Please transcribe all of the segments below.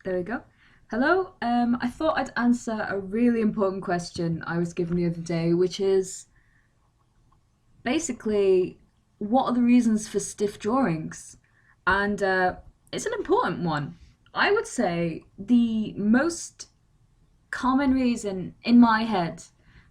There we go. Hello. I thought I'd answer a really important question I was given the other day, which is basically what are the reasons for stiff drawings? And it's an important one. I would say the most common reason in my head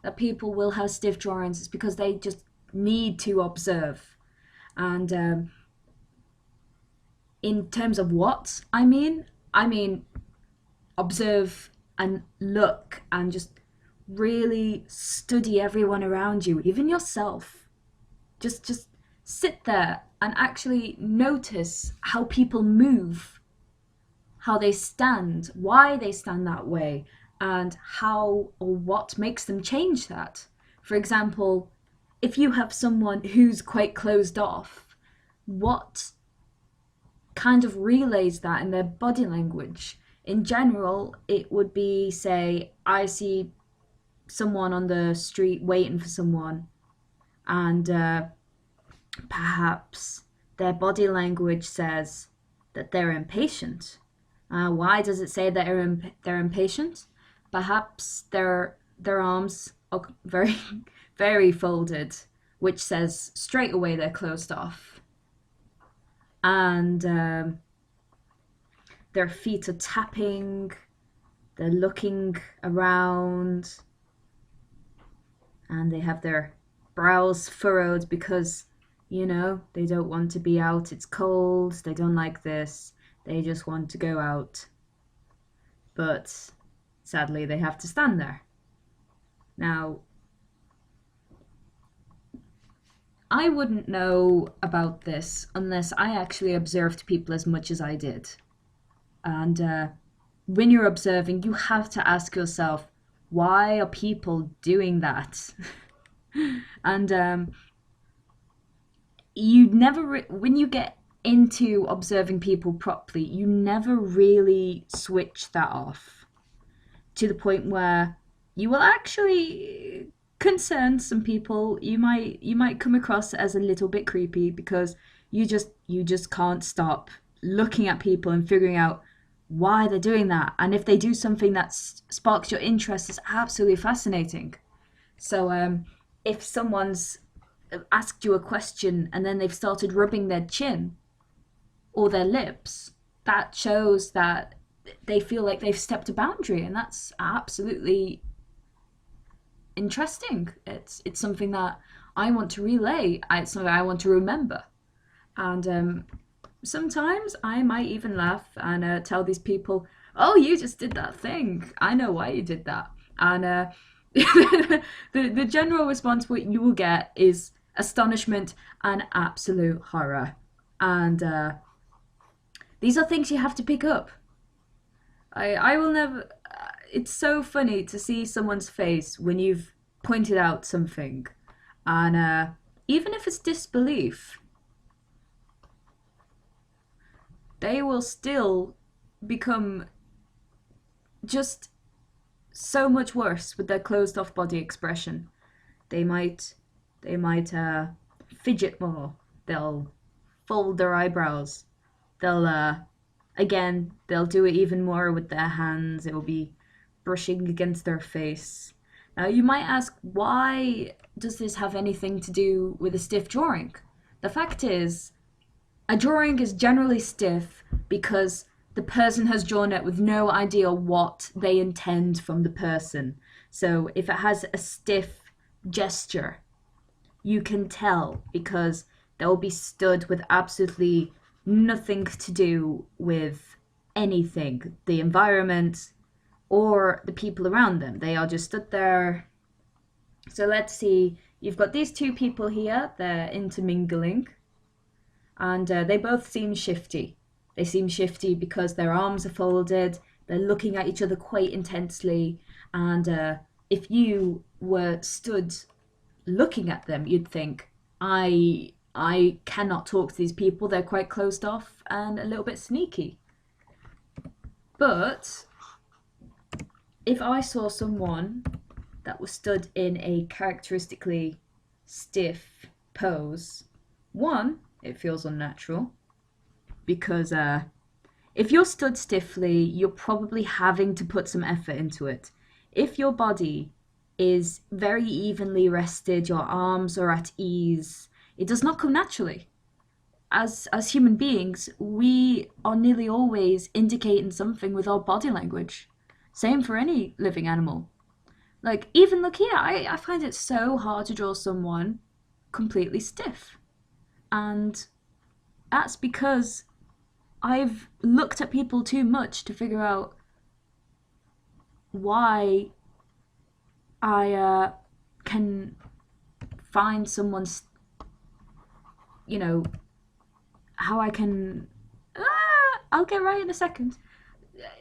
that people will have stiff drawings is because they just need to observe. And in terms of what I mean observe and look and just really study everyone around you, even yourself. Just sit there and actually notice how people move, how they stand, why they stand that way, and how or what makes them change that. For example, if you have someone who's quite closed off, what kind of relays that in their body language? In general, it would be, say, I see someone on the street waiting for someone, and perhaps their body language says that they're impatient. Why does it say that they're impatient? Perhaps their arms are very very folded, which says straight away they're closed off, and their feet are tapping. They're looking around, and they have their brows furrowed because they don't want to be out. It's cold. They don't like this. They just want to go out. But sadly, they have to stand there. Now, I wouldn't know about this unless I actually observed people as much as I did. And when you're observing, you have to ask yourself, why are people doing that? And you never, when you get into observing people properly, you never really switch that off to the point where you will actually concern some people. You might come across as a little bit creepy because you just can't stop looking at people and figuring out why they're doing that. And if they do something that sparks your interest, it's absolutely fascinating. So if someone's asked you a question and then they've started rubbing their chin or their lips, that shows that they feel like they've stepped a boundary, and that's absolutely interesting. It's something that I want to relay. It's something I want to remember, and sometimes I might even laugh and tell these people, "Oh, you just did that thing. I know why you did that." And the general response what you will get is astonishment and absolute horror. And these are things you have to pick up. I will never. It's so funny to see someone's face when you've pointed out something, and even if it's disbelief, they will still become just so much worse with their closed off body expression. They might they might fidget more. They'll fold their eyebrows. They'll again they'll do it even more with their hands. It will be brushing against their face. Now you might ask, why does this have anything to do with a stiff drawing? The fact is, a drawing is generally stiff because the person has drawn it with no idea what they intend from the person. So if it has a stiff gesture, you can tell because they'll be stood with absolutely nothing to do with anything, the environment or the people around them. They are just stood there. So let's see, you've got these two people here, they're intermingling, and they both seem shifty. They seem shifty because their arms are folded, they're looking at each other quite intensely, and if you were stood looking at them, you'd think, I cannot talk to these people. They're quite closed off and a little bit sneaky. But if I saw someone that was stood in a characteristically stiff pose, one, it feels unnatural because If you're stood stiffly, you're probably having to put some effort into it. If your body is very evenly rested, your arms are at ease, it does not come naturally. As human beings, we are nearly always indicating something with our body language. Same for any living animal. Like, even look here, I find it so hard to draw someone completely stiff. And that's because I've looked at people too much to figure out why I can find someone's, you know, how I can. I'll get right in a second.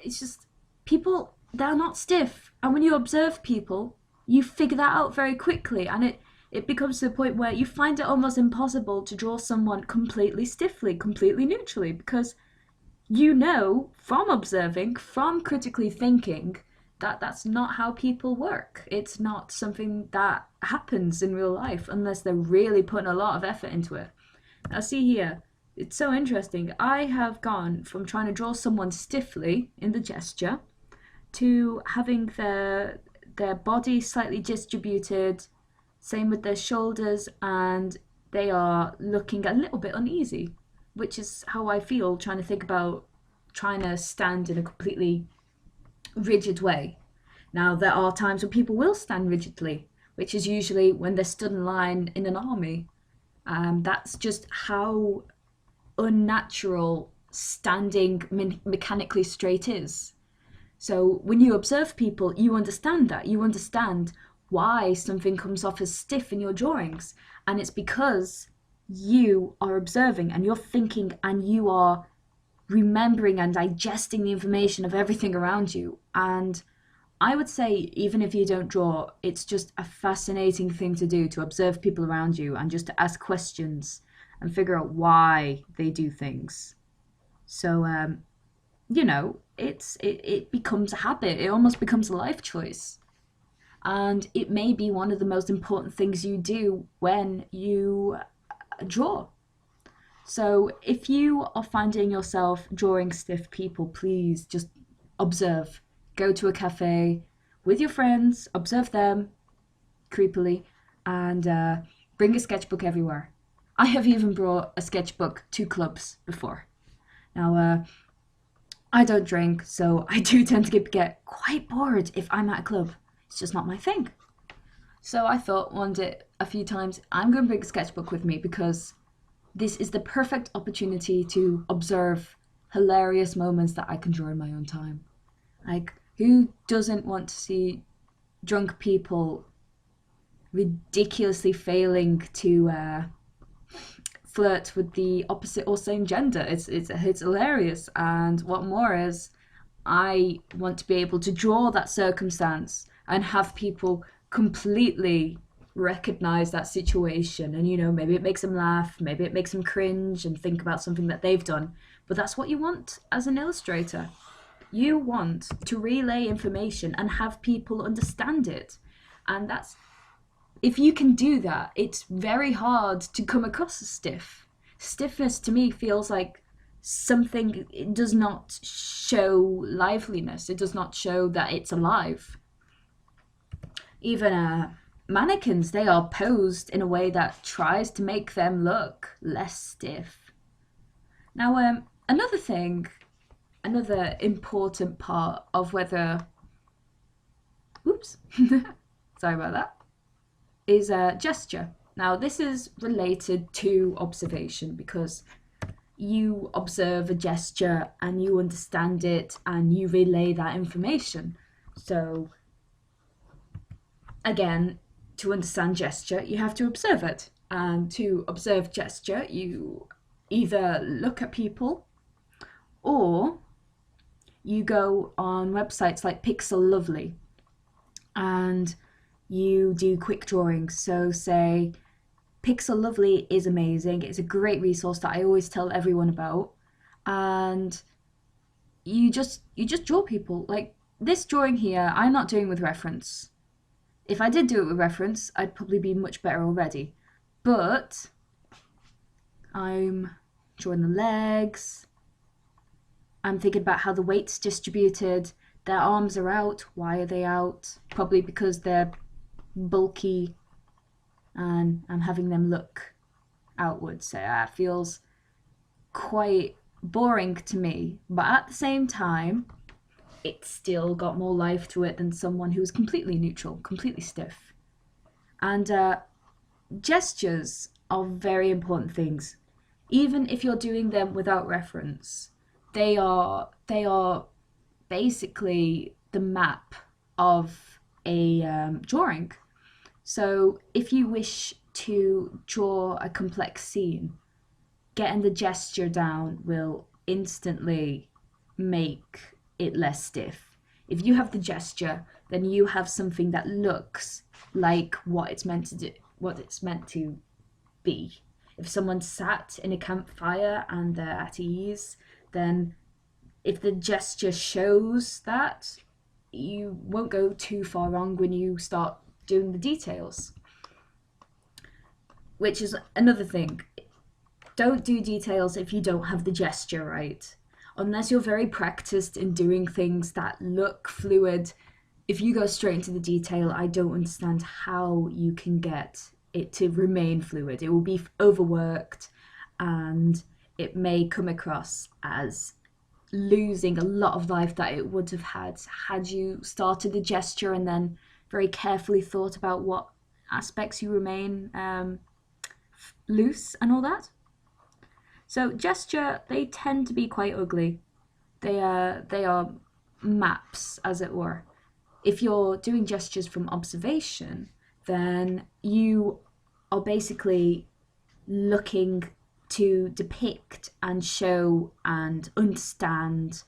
It's just people, they're not stiff. And when you observe people, you figure that out very quickly. And it becomes to the point where you find it almost impossible to draw someone completely stiffly, completely neutrally, because you know from observing, from critically thinking, that that's not how people work. It's not something that happens in real life unless they're really putting a lot of effort into it. Now, see here, it's so interesting. I have gone from trying to draw someone stiffly in the gesture to having their body slightly distributed, same with their shoulders, and they are looking a little bit uneasy, which is how I feel trying to think about trying to stand in a completely rigid way. Now, there are times when people will stand rigidly, which is usually when they're stood in line in an army. That's just how unnatural standing mechanically straight is. So when you observe people, you understand that. You understand why something comes off as stiff in your drawings. And it's because you are observing and you're thinking and you are remembering and digesting the information of everything around you. And I would say, even if you don't draw, it's just a fascinating thing to do, to observe people around you and just to ask questions and figure out why they do things. So, it becomes a habit. It almost becomes a life choice. And it may be one of the most important things you do when you draw. So if you are finding yourself drawing stiff people, please just observe. Go to a cafe with your friends, observe them creepily, and bring a sketchbook everywhere. I have even brought a sketchbook to clubs before. Now, I don't drink, so I do tend to get quite bored if I'm at a club. It's just not my thing. So I thought one day, a few times, I'm going to bring a sketchbook with me because this is the perfect opportunity to observe hilarious moments that I can draw in my own time. Like, who doesn't want to see drunk people ridiculously failing to flirt with the opposite or same gender? It's hilarious, and what more is, I want to be able to draw that circumstance and have people completely recognize that situation, and maybe it makes them laugh, maybe it makes them cringe and think about something that they've done. But that's what you want as an illustrator. You want to relay information and have people understand it. And that's, if you can do that, it's very hard to come across as stiff. Stiffness to me feels like something, it does not show liveliness, it does not show that it's alive. Even mannequins, they are posed in a way that tries to make them look less stiff. Now, another important part of whether, oops, sorry about that, is gesture. Now, this is related to observation because you observe a gesture and you understand it and you relay that information. So, again, to understand gesture, you have to observe it. And to observe gesture, you either look at people or you go on websites like Pixel Lovely and you do quick drawings. So say Pixel Lovely is amazing. It's a great resource that I always tell everyone about. And you just draw people. Like this drawing here, I'm not doing with reference. If I did do it with reference, I'd probably be much better already. But I'm drawing the legs, I'm thinking about how the weight's distributed. Their arms are out. Why are they out? Probably because they're bulky, and I'm having them look outwards. So that feels quite boring to me. But at the same time, it's still got more life to it than someone who's completely neutral, completely stiff. And gestures are very important things. Even if you're doing them without reference, they are basically the map of a drawing. So if you wish to draw a complex scene, getting the gesture down will instantly make it less stiff. If you have the gesture, then you have something that looks like what it's meant to do, what it's meant to be. If someone sat in a campfire and they're at ease, then if the gesture shows that, you won't go too far wrong when you start doing the details. Which is another thing. Don't do details if you don't have the gesture right. Unless you're very practiced in doing things that look fluid, if you go straight into the detail, I don't understand how you can get it to remain fluid. It will be overworked, and it may come across as losing a lot of life that it would have had you started the gesture and then very carefully thought about what aspects you remain loose and all that. So gesture, they tend to be quite ugly. They are maps, as it were. If you're doing gestures from observation, then you are basically looking to depict and show and understand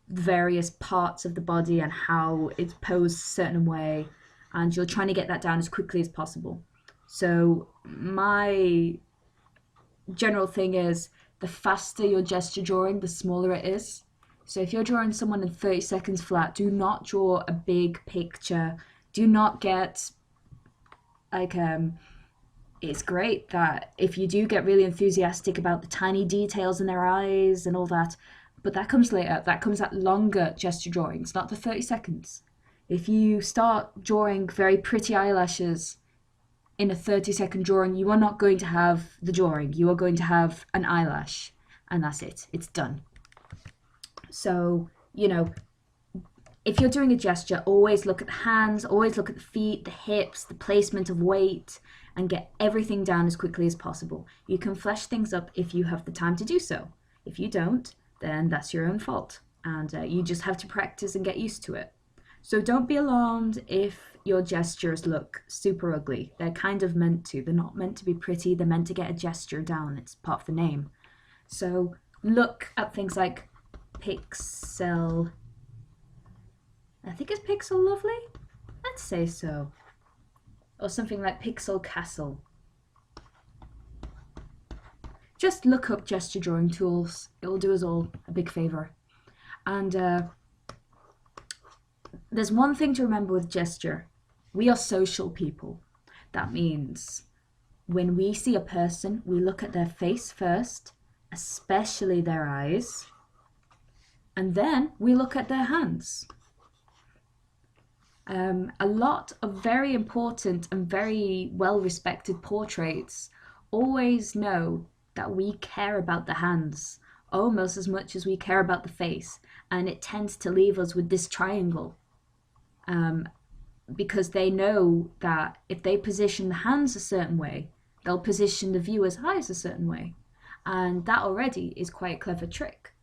various parts of the body and how it's posed a certain way, and you're trying to get that down as quickly as possible. So my general thing is, the faster your gesture drawing, the smaller it is. So if you're drawing someone in 30 seconds flat, do not draw a big picture. Do not get like it's great that if you do get really enthusiastic about the tiny details in their eyes and all that, but that comes later. That comes at longer gesture drawings, not the 30 seconds. If you start drawing very pretty eyelashes in a 30-second drawing, you are not going to have the drawing. You are going to have an eyelash, and that's it. It's done. So, if you're doing a gesture, always look at the hands, always look at the feet, the hips, the placement of weight, and get everything down as quickly as possible. You can flesh things up if you have the time to do so. If you don't, then that's your own fault, and you just have to practice and get used to it. So don't be alarmed if your gestures look super ugly. They're kind of meant to. They're not meant to be pretty. They're meant to get a gesture down. It's part of the name. So look at things like Pixel. I think it's Pixel Lovely? Let's say so. Or something like Pixel Castle. Just look up gesture drawing tools. It will do us all a big favour. And there's one thing to remember with gesture. We are social people. That means when we see a person, we look at their face first, especially their eyes, and then we look at their hands. A lot of very important and very well-respected portraits always know that we care about the hands almost as much as we care about the face, and it tends to leave us with this triangle. Because they know that if they position the hands a certain way, they'll position the viewer's eyes a certain way. And that already is quite a clever trick.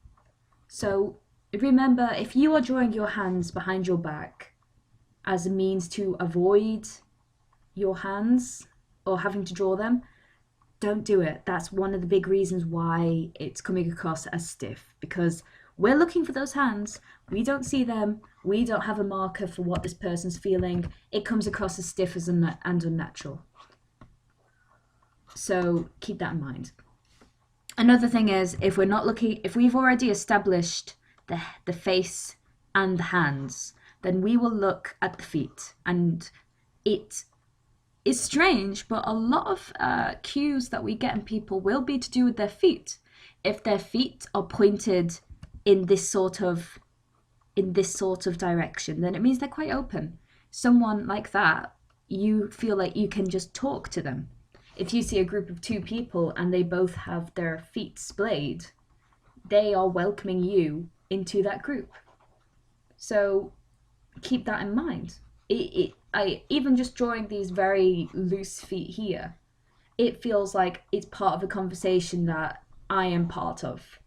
So remember, if you are drawing your hands behind your back as a means to avoid your hands or having to draw them, don't do it. That's one of the big reasons why it's coming across as stiff, because we're looking for those hands. We don't see them. We don't have a marker for what this person's feeling. It comes across as stiff and unnatural. So keep that in mind. Another thing is, if we've already established the face and the hands, then we will look at the feet. And it is strange, but a lot of cues that we get in people will be to do with their feet. If their feet are pointed in this sort of direction, then it means they're quite open. Someone like that, you feel like you can just talk to them. If you see a group of two people and they both have their feet splayed, they are welcoming you into that group. So keep that in mind. I even just drawing these very loose feet here, it feels like it's part of a conversation that I am part of.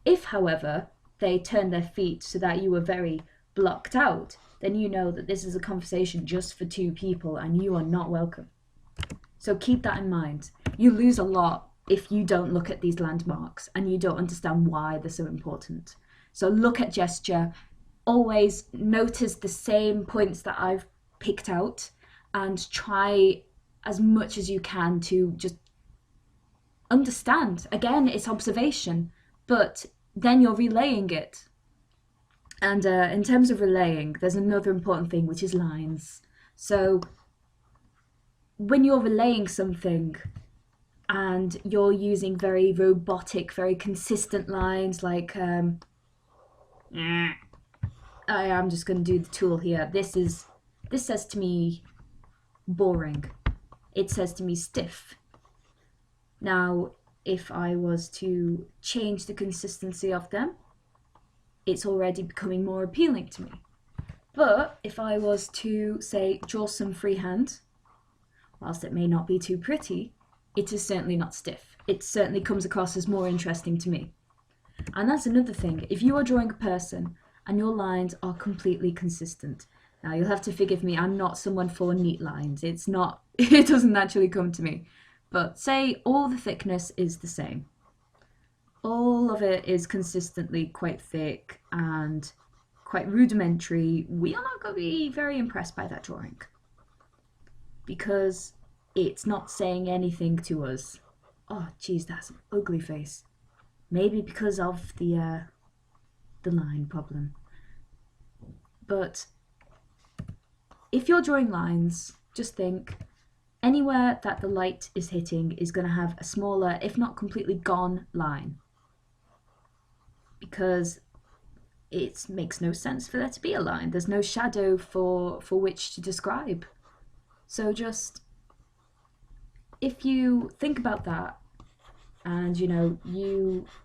If, however, they turn their feet so that you are very blocked out, then you know that this is a conversation just for two people and you are not welcome. So keep that in mind. You lose a lot if you don't look at these landmarks and you don't understand why they're so important. So look at gesture, always notice the same points that I've picked out and try as much as you can to just understand. Again, it's observation, but then you're relaying it. And in terms of relaying, there's another important thing, which is lines. So when you're relaying something and you're using very robotic, very consistent lines like I'm just going to do the tool here. This says to me boring. It says to me stiff. Now, if I was to change the consistency of them, it's already becoming more appealing to me. But if I was to, say, draw some freehand, whilst it may not be too pretty, it is certainly not stiff. It certainly comes across as more interesting to me. And that's another thing. If you are drawing a person and your lines are completely consistent, now you'll have to forgive me, I'm not someone for neat lines. It doesn't naturally come to me. But say all the thickness is the same. All of it is consistently quite thick and quite rudimentary. We are not going to be very impressed by that drawing because it's not saying anything to us. Oh, geez, that's an ugly face. Maybe because of the line problem. But if you're drawing lines, just think anywhere that the light is hitting is going to have a smaller, if not completely gone, line. Because it makes no sense for there to be a line. There's no shadow for which to describe. So just, if you think about that, and you know,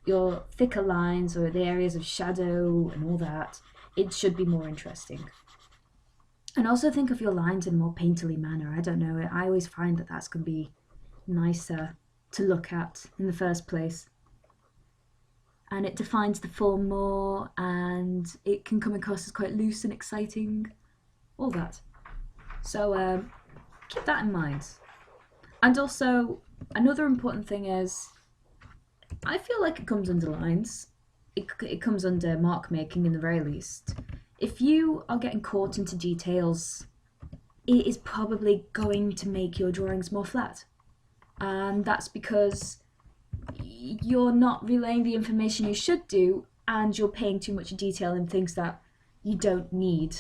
your thicker lines or the areas of shadow and all that, it should be more interesting. And also think of your lines in a more painterly manner. I don't know, I always find that that's going to be nicer to look at in the first place. And it defines the form more, and it can come across as quite loose and exciting, all that. So keep that in mind. And also, another important thing is, I feel like it comes under lines. It comes under mark making in the very least. If you are getting caught into details, it is probably going to make your drawings more flat. And that's because you're not relaying the information you should do, and you're paying too much detail in things that you don't need.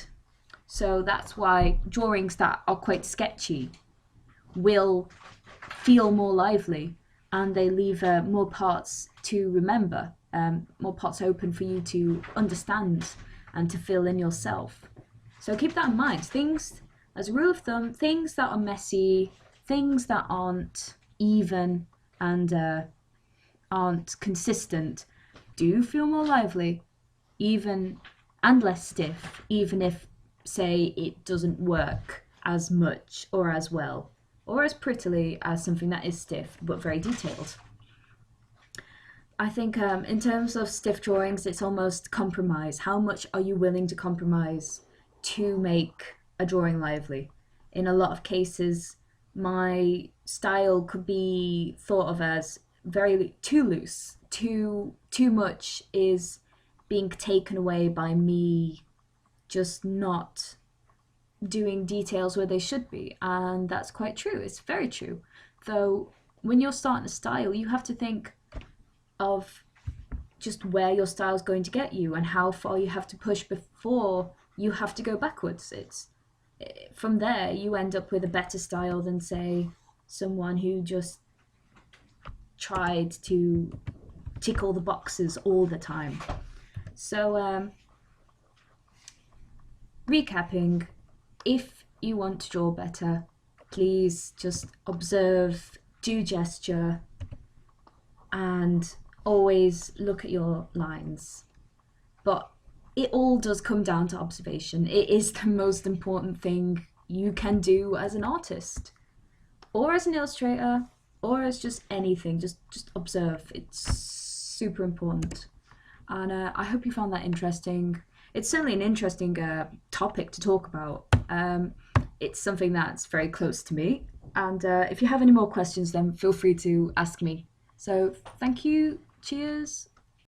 So that's why drawings that are quite sketchy will feel more lively, and they leave more parts to remember, more parts open for you to understand and to fill in yourself. So keep that in mind. Things, as a rule of thumb, things that are messy, things that aren't even and aren't consistent do feel more lively, even and less stiff, even if, say, it doesn't work as much or as well or as prettily as something that is stiff but very detailed. I think in terms of stiff drawings, it's almost compromise. How much are you willing to compromise to make a drawing lively? In a lot of cases, my style could be thought of as very too loose. Too much is being taken away by me just not doing details where they should be, and that's quite true. It's very true. Though when you're starting a style, you have to think of just where your style is going to get you and how far you have to push before you have to go backwards. It's from there you end up with a better style than, say, someone who just tried to tick all the boxes all the time. So, recapping, if you want to draw better, please just observe, do gesture, and always look at your lines. But it all does come down to observation. It is the most important thing you can do as an artist, or as an illustrator, or as just anything. Just observe. It's super important. And I hope you found that interesting. It's certainly an interesting topic to talk about. It's something that's very close to me. And if you have any more questions, then feel free to ask me. So thank you. Cheers.